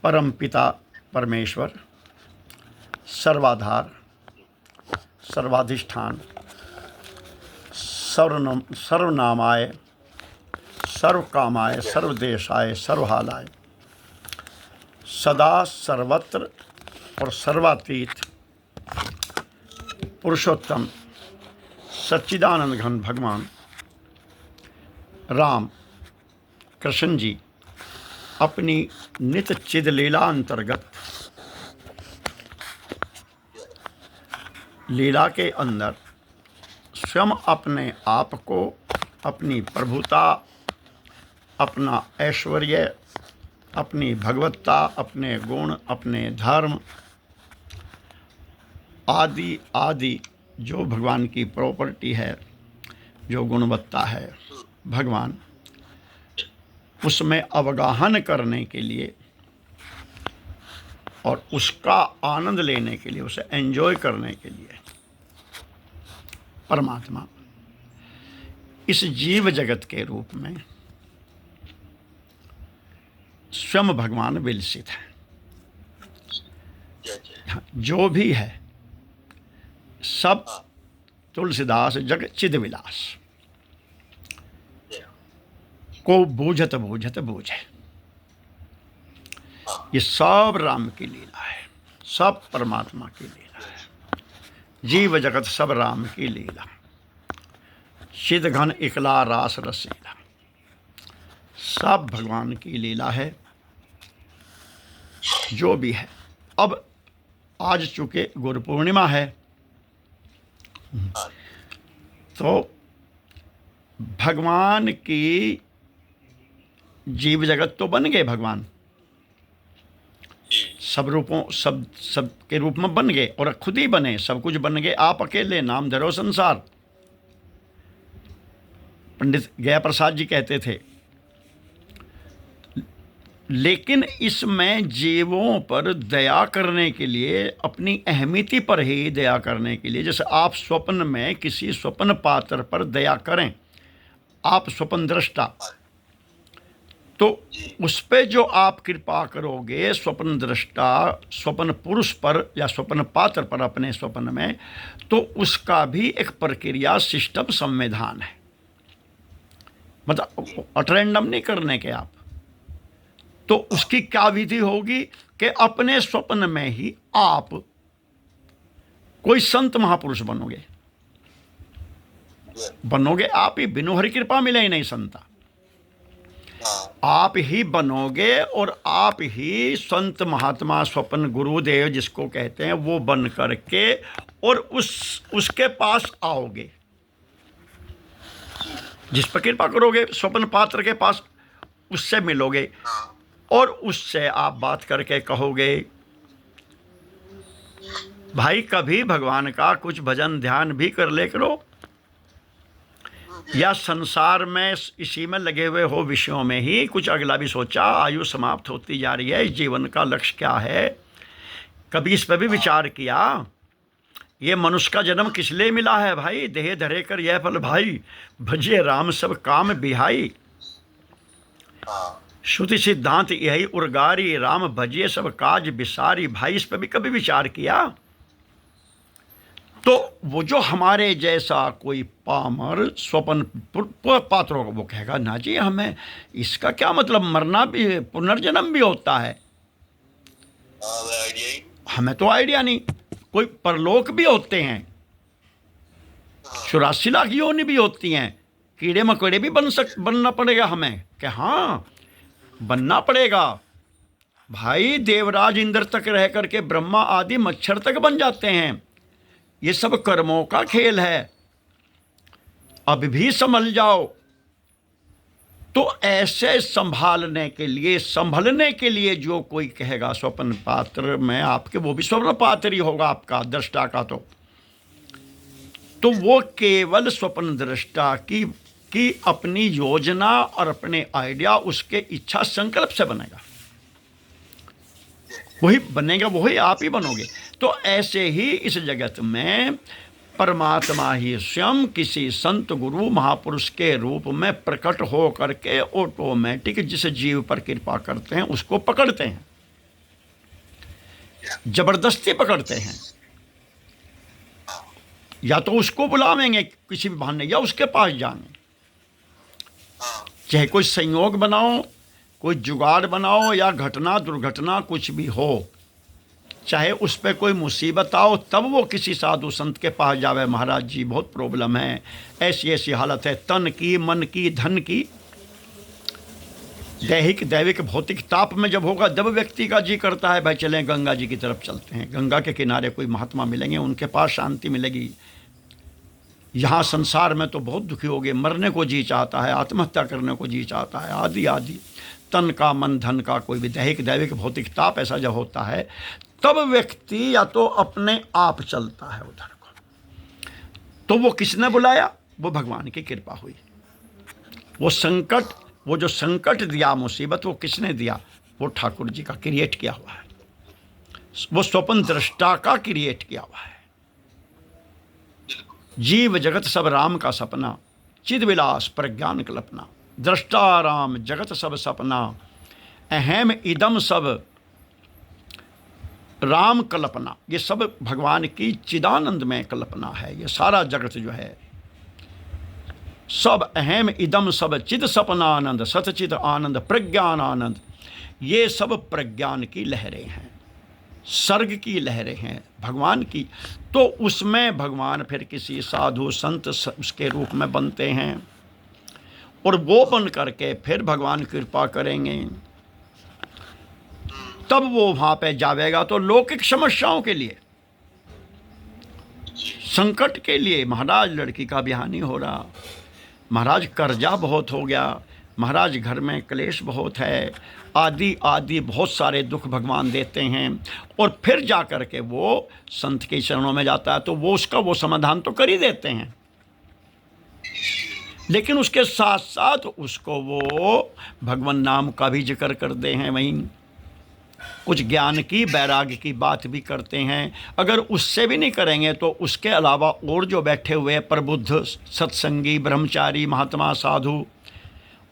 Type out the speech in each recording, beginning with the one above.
परम पिता परमेश्वर, सर्वाधार, सर्वाधिष्ठान, सर्वनामाय, सर्वकामाय, सर्वदेशाय, सर्वहालाय, सदा सर्वत्र और सर्वातीत पुरुषोत्तम सच्चिदानंद घन भगवान राम कृष्ण जी अपनी नित चिद लीला अंतर्गत लीला के अंदर स्वयं अपने आप को, अपनी प्रभुता, अपना ऐश्वर्य, अपनी भगवत्ता, अपने गुण, अपने धर्म आदि आदि जो भगवान की प्रॉपर्टी है, जो गुणवत्ता है, भगवान उसमें अवगाहन करने के लिए और उसका आनंद लेने के लिए, उसे एंजॉय करने के लिए परमात्मा इस जीव जगत के रूप में स्वयं भगवान विलसित है। जो भी है सब तुलसीदास जग चिद विलास को बूझत बूझत बूझे। ये सब राम की लीला है, सब परमात्मा की लीला है। जीव जगत सब राम की लीला, चिद घन इकला रास रसीला, सब भगवान की लीला है। जो भी है, अब आज चूंकि गुरु पूर्णिमा है तो भगवान की जीव जगत तो बन गए, भगवान सब रूपों सब के रूप में बन गए और खुद ही बने, सब कुछ बन गए। आप अकेले नाम धरो संसार। पंडित गया प्रसाद जी कहते थे, लेकिन इसमें जीवों पर दया करने के लिए, अपनी अहमियति पर ही दया करने के लिए, जैसे आप स्वप्न में किसी स्वप्न पात्र पर दया करें, आप स्वप्न दृष्टा, तो उस पे जो आप कृपा करोगे स्वप्न दृष्टा, स्वप्न पुरुष पर या स्वप्न पात्र पर अपने स्वप्न में, तो उसका भी एक प्रक्रिया, सिस्टम, संविधान है। मतलब अटरेंडम नहीं करने के आप, तो उसकी क्या विधि होगी कि अपने स्वप्न में ही आप कोई संत महापुरुष बनोगे आप ही, बिनु हरि कृपा मिले ही नहीं संता। आप ही बनोगे और आप ही संत महात्मा, स्वप्न गुरुदेव जिसको कहते हैं, वो बन करके और उसके पास आओगे, जिस पर कृपा करोगे स्वप्न पात्र के पास, उससे मिलोगे और उससे आप बात करके कहोगे, भाई कभी भगवान का कुछ भजन ध्यान भी कर ले करो, या संसार में इसी में लगे हुए हो, विषयों में ही कुछ अगला भी सोचा, आयु समाप्त होती जा रही है, जीवन का लक्ष्य क्या है, कभी इस पर भी विचार किया, ये मनुष्य का जन्म किस लिए मिला है भाई, देह धरे कर यह फल भाई, भजे राम सब काम बिहाई, श्रुति सिद्धांत यही उर्गारी, राम भजिए सब काज बिसारी। भाई इस पर भी कभी विचार किया? तो वो जो हमारे जैसा कोई पामर स्वप्न पात्र होगा, वो कहेगा ना जी हमें इसका क्या मतलब, मरना भी, पुनर्जन्म भी होता है, हमें तो आइडिया नहीं, कोई परलोक भी होते हैं, 84 लाख योनि भी होती हैं, कीड़े मकोड़े भी बनना पड़ेगा हमें, कि हाँ बनना पड़ेगा भाई। देवराज इंद्र तक रह करके ब्रह्मा आदि मच्छर तक बन जाते हैं, ये सब कर्मों का खेल है, अब भी संभल जाओ। तो ऐसे संभलने के लिए जो कोई कहेगा स्वप्न पात्र में आपके, वो भी स्वप्न पात्र ही होगा आपका दृष्टा का, तो वो केवल स्वप्न दृष्टा की अपनी योजना और अपने आइडिया, उसके इच्छा संकल्प से बनेगा, वही बनेगा, वही आप ही बनोगे। तो ऐसे ही इस जगत में परमात्मा ही स्वयं किसी संत गुरु महापुरुष के रूप में प्रकट हो करके ऑटोमेटिक जिस जीव पर कृपा करते हैं उसको पकड़ते हैं, जबरदस्ती पकड़ते हैं। या तो उसको बुलावेंगे किसी भी बहाने या उसके पास जाएंगे, चाहे कोई संयोग बनाओ, कोई जुगाड़ बनाओ या घटना दुर्घटना कुछ भी हो, चाहे उस पर कोई मुसीबत आओ, तब वो किसी साधु संत के पास जावे, महाराज जी बहुत प्रॉब्लम है, ऐसी ऐसी हालत है, तन की, मन की, धन की, दैहिक दैविक भौतिक ताप में जब होगा, जब व्यक्ति का जी करता है भाई चलें गंगा जी की तरफ चलते हैं, गंगा के किनारे कोई महात्मा मिलेंगे, उनके पास शांति मिलेगी। यहाँ संसार में तो बहुत दुखी हो गए, मरने को जी चाहता है, आत्महत्या करने को जी चाहता है, आदि आदि। तन का, मन धन का, कोई भी दैहिक दैविक भौतिक ताप ऐसा जब होता है, तब व्यक्ति या तो अपने आप चलता है उधर को। तो वो किसने बुलाया? वो भगवान की कृपा हुई। वो संकट, वो जो संकट दिया, मुसीबत, वो किसने दिया? वो ठाकुर जी का क्रिएट किया हुआ है, वो स्वप्न दृष्टा का क्रिएट किया हुआ है। जीव जगत सब राम का सपना, चिद विलास प्रज्ञान कल्पना, दृष्टा राम जगत सब सपना, अहम इदम सब राम कल्पना। ये सब भगवान की चिदानंद में कल्पना है। ये सारा जगत जो है सब अहम इदम सब चिद सपनानंद सतचित आनंद प्रज्ञान आनंद, ये सब प्रज्ञान की लहरें हैं, सर्ग की लहरें हैं भगवान की। तो उसमें भगवान फिर किसी साधु संत उसके रूप में बनते हैं और वो बन करके फिर भगवान कृपा करेंगे, तब वो वहाँ पे जावेगा। तो लौकिक समस्याओं के लिए, संकट के लिए, महाराज लड़की का ब्याह नहीं हो रहा, महाराज कर्जा बहुत हो गया, महाराज घर में क्लेश बहुत है, आदि आदि बहुत सारे दुख भगवान देते हैं। और फिर जा कर के वो संत के चरणों में जाता है तो वो उसका वो समाधान तो कर ही देते हैं, लेकिन उसके साथ साथ उसको वो भगवान नाम का भी जिक्र करते हैं, वहीं कुछ ज्ञान की वैराग्य की बात भी करते हैं। अगर उससे भी नहीं करेंगे तो उसके अलावा और जो बैठे हुए प्रबुद्ध सत्संगी ब्रह्मचारी महात्मा साधु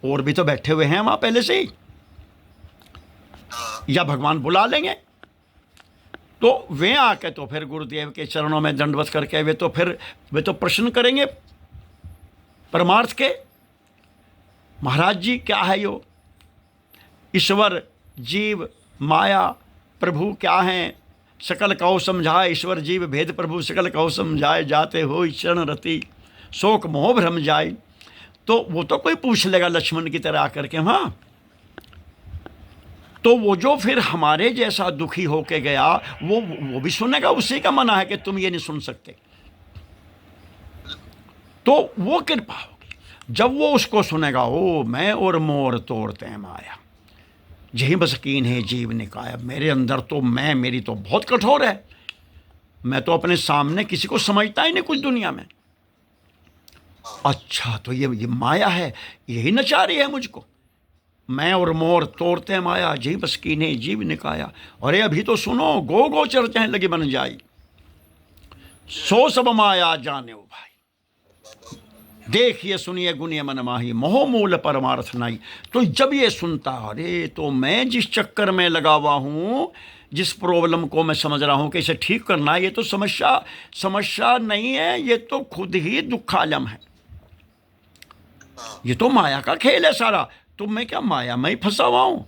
और भी तो बैठे हुए हैं वहाँ पहले से ही, या भगवान बुला लेंगे तो वे आके तो फिर गुरुदेव के चरणों में दंडवत करके वे तो प्रश्न करेंगे परमार्थ के, महाराज जी क्या है यो, ईश्वर जीव माया प्रभु क्या हैं, सकल कहो समझाए, ईश्वर जीव भेद प्रभु सकल कहो समझाए, जाते हो चरण रति शोक मोह भ्रम जाए। तो वो तो कोई पूछ लेगा लक्ष्मण की तरह आकर के, हाँ। तो वो जो फिर हमारे जैसा दुखी होके गया वो भी सुनेगा, उसी का मना है कि तुम ये नहीं सुन सकते। तो वो कृपा होगी जब वो उसको सुनेगा, ओ मैं और मोर तोड़ते हैं माया, यही बस कीन है जीव निकाय। मेरे अंदर तो मेरी तो बहुत कठोर है, मैं तो अपने सामने किसी को समझता ही नहीं कुछ दुनिया में। अच्छा तो ये माया है, यही नचा रही है मुझको, मैं और मोर तोड़ते हैं माया, यही बस कीन जीव निकाया। अरे अभी तो सुनो, गो गो चर्चाएं लगी बन जाई, सो सब माया जाने ओ भाई, देखिए सुनिए गुनिए मन माही, मोह मूल परमार्थ नाई। तो जब ये सुनता, अरे तो मैं जिस चक्कर में लगा हुआ हूँ, जिस प्रॉब्लम को मैं समझ रहा हूँ कि इसे ठीक करना है, ये तो समस्या नहीं है, ये तो खुद ही दुखालम है, ये तो माया का खेल है सारा। तो मैं क्या माया में ही फंसा हुआ हूँ?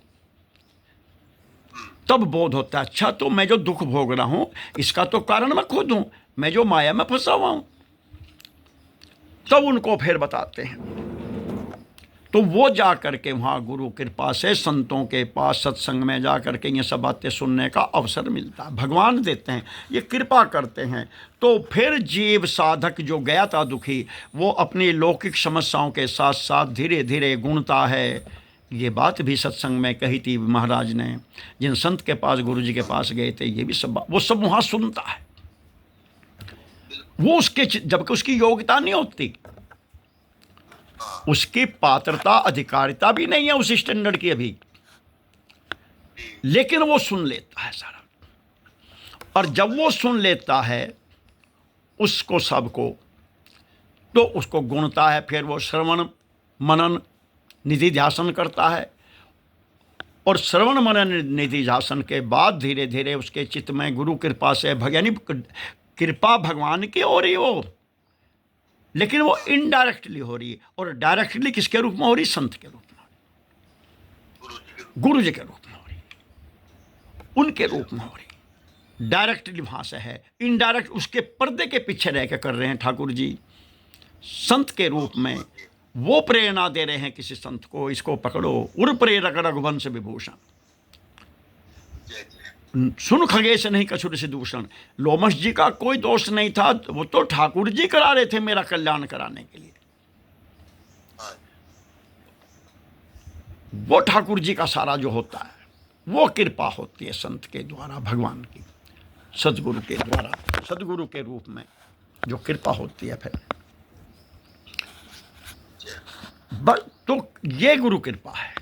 तब बोध होता है, अच्छा तो मैं जो दुख भोग रहा हूँ इसका तो कारण मैं खुद हूँ, मैं जो माया में फंसा हुआ हूँ। तब उनको फिर बताते हैं, तो वो जा कर के वहाँ गुरु कृपा से संतों के पास सत्संग में जा कर के ये सब बातें सुनने का अवसर मिलता है, भगवान देते हैं, ये कृपा करते हैं। तो फिर जीव साधक जो गया था दुखी, वो अपनी लौकिक समस्याओं के साथ साथ धीरे धीरे गुणता है। ये बात भी सत्संग में कही थी महाराज ने, जिन संत के पास गुरु जी के पास गए थे, ये भी सब वो सब वहाँ सुनता है। वो उसके, जबकि उसकी योग्यता नहीं होती, उसकी पात्रता अधिकारिता भी नहीं है उस स्टैंडर्ड की अभी, लेकिन वो सुन लेता है सारा। और जब वो सुन लेता है, उसको सबको, तो उसको गुणता है। फिर वो श्रवण मनन निधि ध्यासन करता है, और श्रवण मनन निधि ध्यासन के बाद धीरे धीरे उसके चित्त में गुरु कृपा से यानी कृपा भगवान की हो रही हो, लेकिन वो इनडायरेक्टली हो रही है। और डायरेक्टली किसके रूप में हो रही? संत के रूप में, गुरु जी के रूप में हो रही, उनके रूप में हो रही। डायरेक्टली वहां से है, इनडायरेक्ट उसके पर्दे के पीछे रह के कर रहे हैं ठाकुर जी। संत के रूप में वो प्रेरणा दे रहे हैं किसी संत को, इसको पकड़ो, उर प्रेरक रघुवंश विभूषण, सुन खगेश नहीं कछुर से दूषण। लोमश जी का कोई दोष नहीं था, वो तो ठाकुर जी करा रहे थे मेरा कल्याण कराने के लिए। वो ठाकुर जी का सारा जो होता है वो कृपा होती है संत के द्वारा, भगवान की, सदगुरु के द्वारा, सदगुरु के रूप में जो कृपा होती है। फिर बस तो ये गुरु कृपा है।